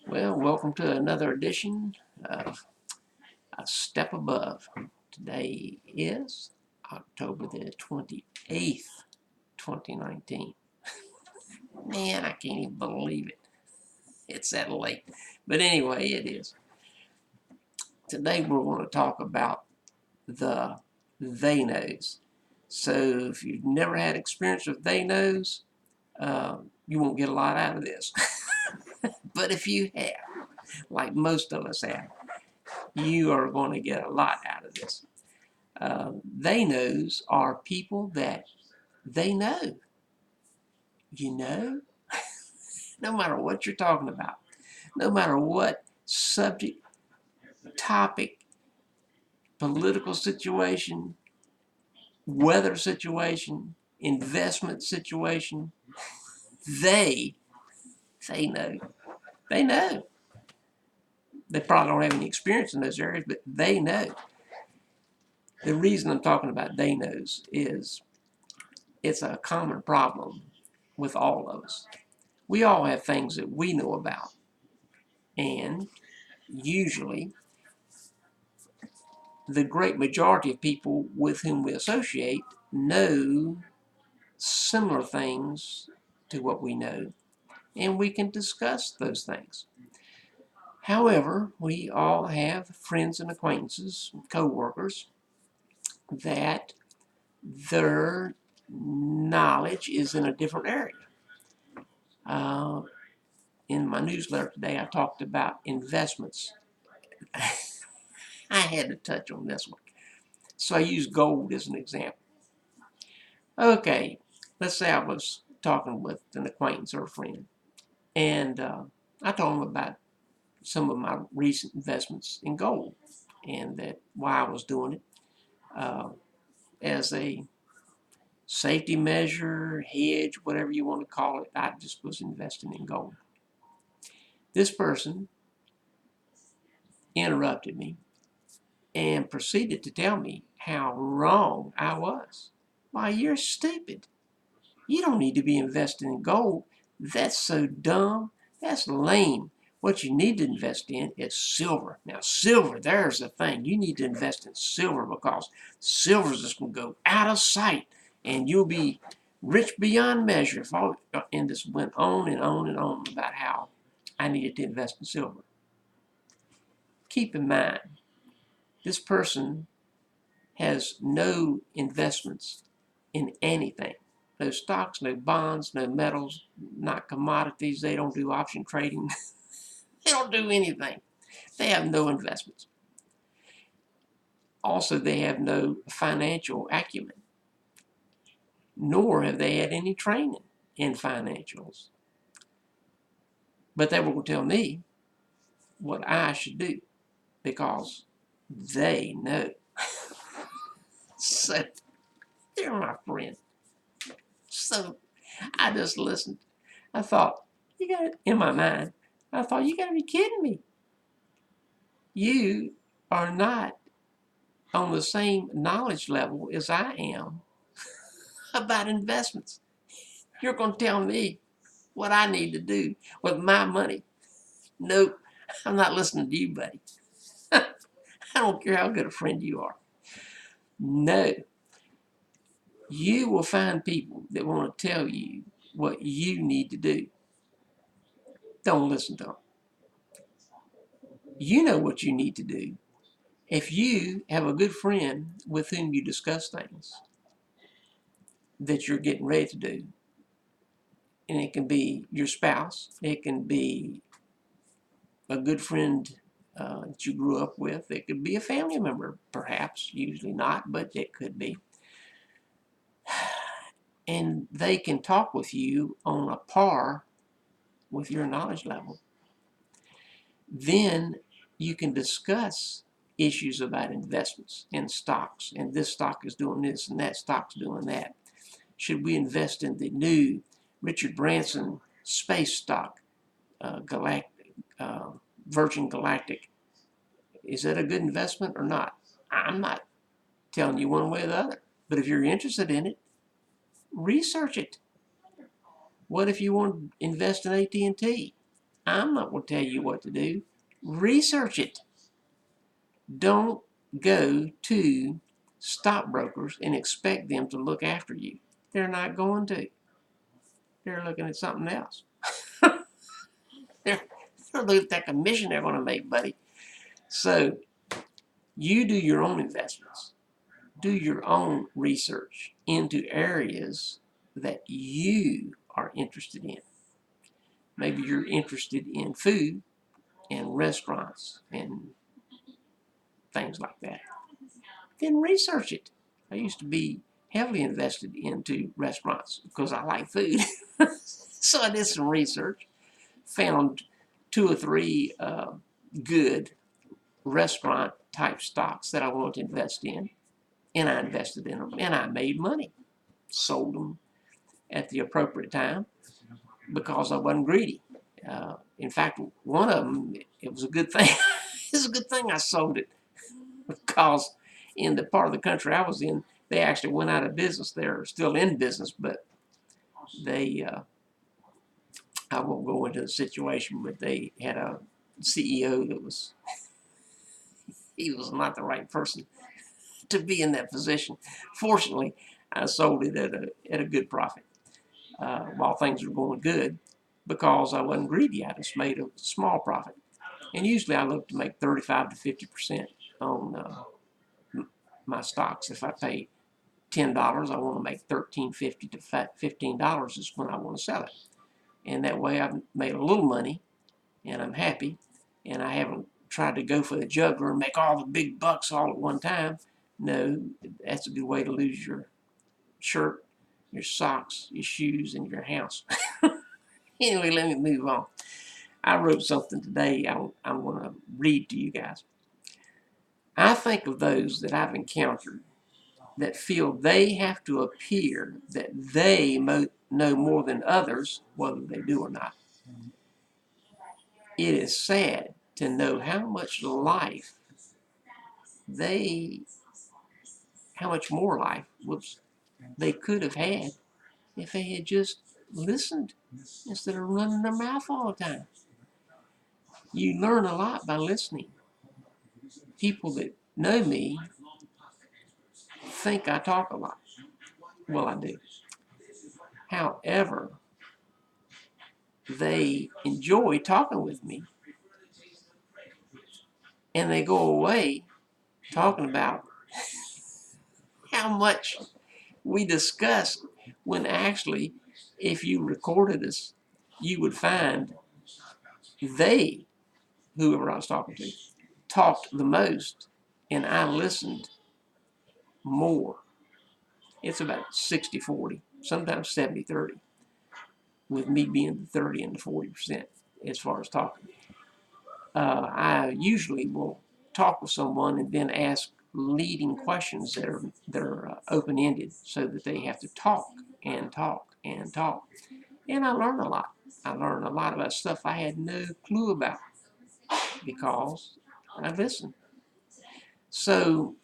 Well, welcome to another edition of A Step Above. Today is October the 28th, 2019. Man, I can't even believe it. It's that late. But anyway, it is. Today we're going to talk about the they knows. So if you've never had experience with they knows, you won't get a lot out of this. But if you have, like most of us have, you are going to get a lot out of this. They knows are people that they know. You know, no matter what you're talking about, no matter what subject, topic, political situation, weather situation, investment situation, they they know. They know. They probably don't have any experience in those areas, but they know. The reason I'm talking about they knows is it's a common problem with all of us. We all have things that we know about, and usually the great majority of people with whom we associate know similar things to what we know, and we can discuss those things. However, we all have friends and acquaintances, co-workers, that their knowledge is in a different area. Uh, in my newsletter today, I talked about investments. I had to touch on this one. So I use gold as an example. Okay, let's say I was talking with an acquaintance or a friend, and I told him about some of my recent investments in gold, and that why I was doing it uh, as a safety measure, hedge, whatever you want to call it. I just was investing in gold. This person interrupted me and proceeded to tell me how wrong I was. Why, you're stupid. You don't need to be investing in gold. That's so dumb. That's lame. What you need to invest in is silver. Now, silver, there's the thing. You need to invest in silver because silver is just going to go out of sight and you'll be rich beyond measure. And this went on and on and on about how I needed to invest in silver. Keep in mind, this person has no investments in anything. No stocks, no bonds, no metals, not commodities. They don't do option trading. They don't do anything. They have no investments. Also, they have no financial acumen, nor have they had any training in financials. But they will tell me what I should do because they know. So they're my friend. So I just listened. I thought, you got in my mind, I thought, you got to be kidding me. You are not on the same knowledge level as I am about investments. You're going to tell me what I need to do with my money. Nope, I'm not listening to you, buddy. I don't care how good a friend you are. No, you will find people that want to tell you what you need to do. Don't listen to them. You know what you need to do. If you have a good friend with whom you discuss things that you're getting ready to do, and it can be your spouse, it can be a good friend that you grew up with, it could be a family member, perhaps, usually not, but it could be. And they can talk with you on a par with your knowledge level. Then you can discuss issues about investments in stocks, and this stock is doing this and that stock's doing that. Should we invest in the new Richard Branson space stock, uh, Virgin Galactic? Is that a good investment or not? I'm not telling you one way or the other. But if you're interested in it, research it. What if you want to invest in AT&T? I'm not going to tell you what to do. Research it. Don't go to stockbrokers and expect them to look after you. They're not going to. They're looking at something else. they're, they're looking at that commission they're going to make, buddy. So you do your own investments. Do your own research into areas that you are interested in. Maybe you're interested in food and restaurants and things like that. Then research it. I used to be heavily invested into restaurants because I like food. So I did some research, found two or three good restaurant type stocks that I wanted to invest in, and I invested in them, and I made money. Sold them at the appropriate time because I wasn't greedy. In fact, one of them, it was a good thing. It's a good thing I sold it because in the part of the country I was in, they actually went out of business. They're still in business, but they, I won't go into the situation, but they had a CEO that he was not the right person to be in that position. Fortunately, I sold it at a good profit while things were going good because I wasn't greedy. I just made a small profit. And usually I look to make 35 to 50% on my stocks. If I pay $10, I want to make $13.50 to $15 is when I want to sell it. And that way I've made a little money and I'm happy, and I haven't tried to go for the juggler and make all the big bucks all at one time. No, that's a good way to lose your shirt, your socks, your shoes, and your house. Anyway, let me move on. I wrote something today I'm going to read to you guys. I think of those that I've encountered that feel they have to appear that they know more than others, whether they do or not. It is sad to know how much life they, how much more life they could have had if they had just listened instead of running their mouth all the time. You learn a lot by listening. People that know me think I talk a lot. Well, I do. However, they enjoy talking with me and they go away talking about how much we discussed when actually, if you recorded us, you would find they, whoever I was talking to, talked the most and I listened more. It's about 60-40, sometimes 70-30, with me being the 30 and the 40% as far as talking. I usually will talk with someone and then ask leading questions that are open-ended so that they have to talk and talk and talk. And I learn a lot. I learn a lot about stuff I had no clue about because I listened. So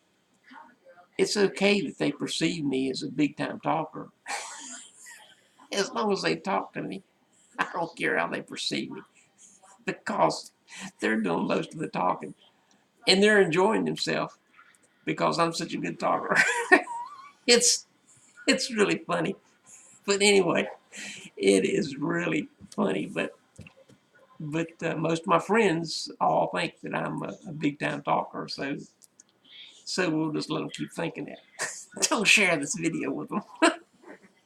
it's okay that they perceive me as a big-time talker. As long as they talk to me, I don't care how they perceive me because they're doing most of the talking and they're enjoying themselves because I'm such a good talker. it's it's really funny, but anyway, it is really funny. But most of my friends all think that I'm a big time talker, so we'll just let them keep thinking that. Don't share this video with them.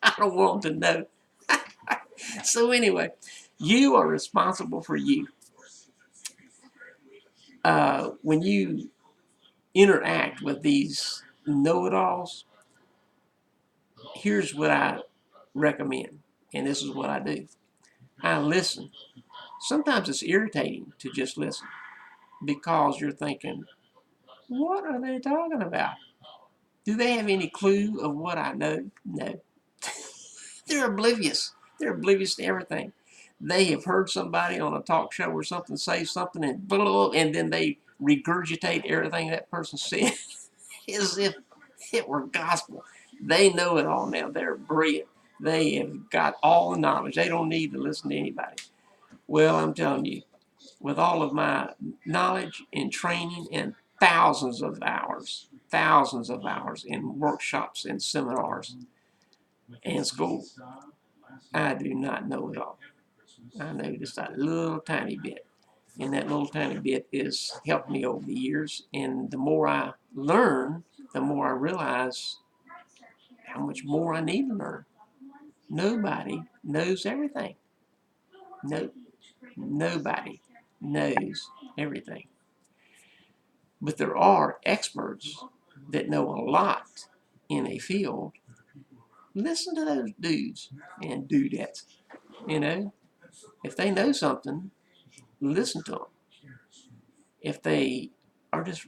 I don't want them to know. So anyway, you are responsible for you. When you interact with these know-it-alls, here's what I recommend, and this is what I do. I listen. Sometimes it's irritating to just listen because you're thinking, what are they talking about? Do they have any clue of what I know? No. They're oblivious. They're oblivious to everything. They have heard somebody on a talk show or something say something and blah, blah, blah, and then they regurgitate everything that person said as if it were gospel. They know it all now. They're brilliant. They have got all the knowledge. They don't need to listen to anybody. Well, I'm telling you, with all of my knowledge and training and thousands of hours in workshops and seminars and school, I do not know it all. I know just a little tiny bit. And that little tiny bit is helped me over the years. And the more I learn, the more I realize how much more I need to learn. Nobody knows everything. No, nobody knows everything. But there are experts that know a lot in a field. Listen to those dudes and dudettes. You know, if they know something, listen to them. If they are just,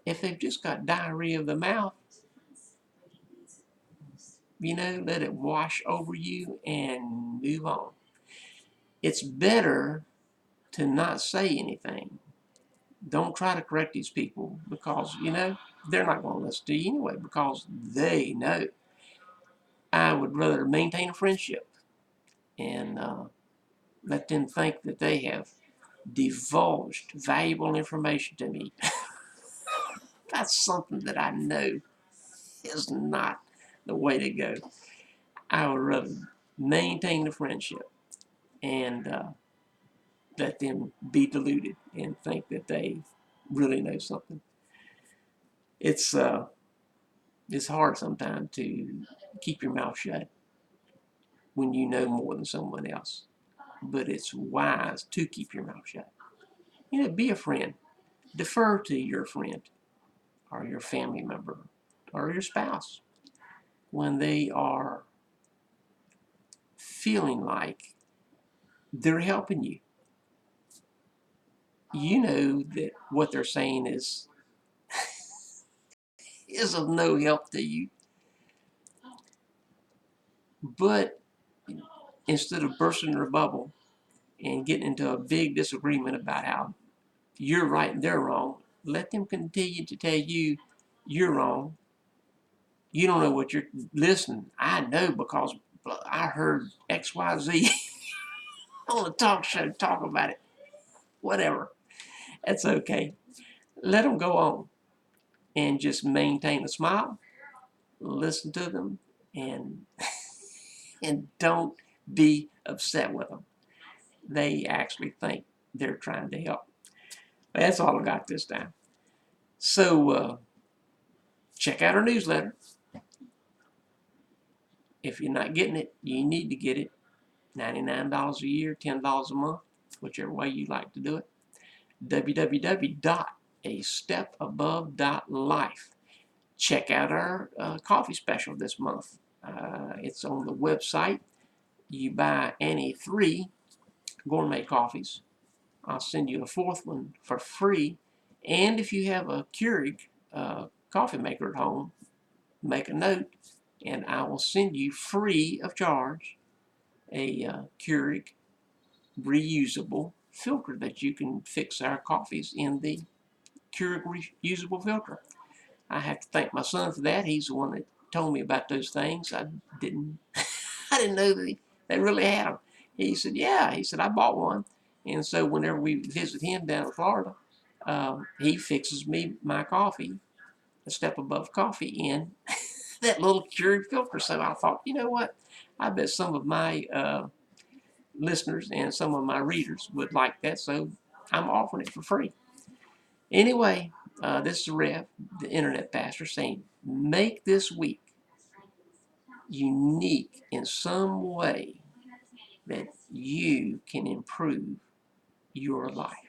if they've just got diarrhea of the mouth, let it wash over you and move on. It's better to not say anything. Don't try to correct these people because, they're not going to listen to you anyway because they know. I would rather maintain a friendship and let them think that they have divulged valuable information to me. That's something that I know is not the way to go. I would rather maintain the friendship and let them be deluded and think that they really know something. It's hard sometimes to keep your mouth shut when you know more than someone else, but it's wise to keep your mouth shut. Be a friend. Defer to your friend or your family member or your spouse when they are feeling like they're helping you. You know that what they're saying is of no help to you, but instead of bursting their bubble and getting into a big disagreement about how you're right and they're wrong, let them continue to tell you you're wrong. You don't know what you're listening. I know because I heard XYZ on a talk show talk about it. Whatever. That's okay. Let them go on and just maintain a smile, listen to them, and and don't be upset with them. They actually think they're trying to help. That's all I got this time. So check out our newsletter. If you're not getting it, you need to get it. $99 a year, $10 a month, whichever way you like to do it. www.astepabove.life. Check out our coffee special this month. It's on the website. You buy any 3 gourmet coffees. I'll send you a 4th one for free. And if you have a Keurig coffee maker at home, make a note and I will send you free of charge a Keurig reusable filter that you can fix our coffees in the Keurig reusable filter. I have to thank my son for that. He's the one that told me about those things. I didn't I didn't know that they really had them. He said, yeah. He said, I bought one. And so whenever we visit him down in Florida, he fixes me my coffee, a step above coffee, in that little Keurig filter. So I thought, you know what? I bet some of my listeners and some of my readers would like that. So I'm offering it for free. Anyway, this is Rev, the Internet Pastor, saying make this week unique in some way that you can improve your life.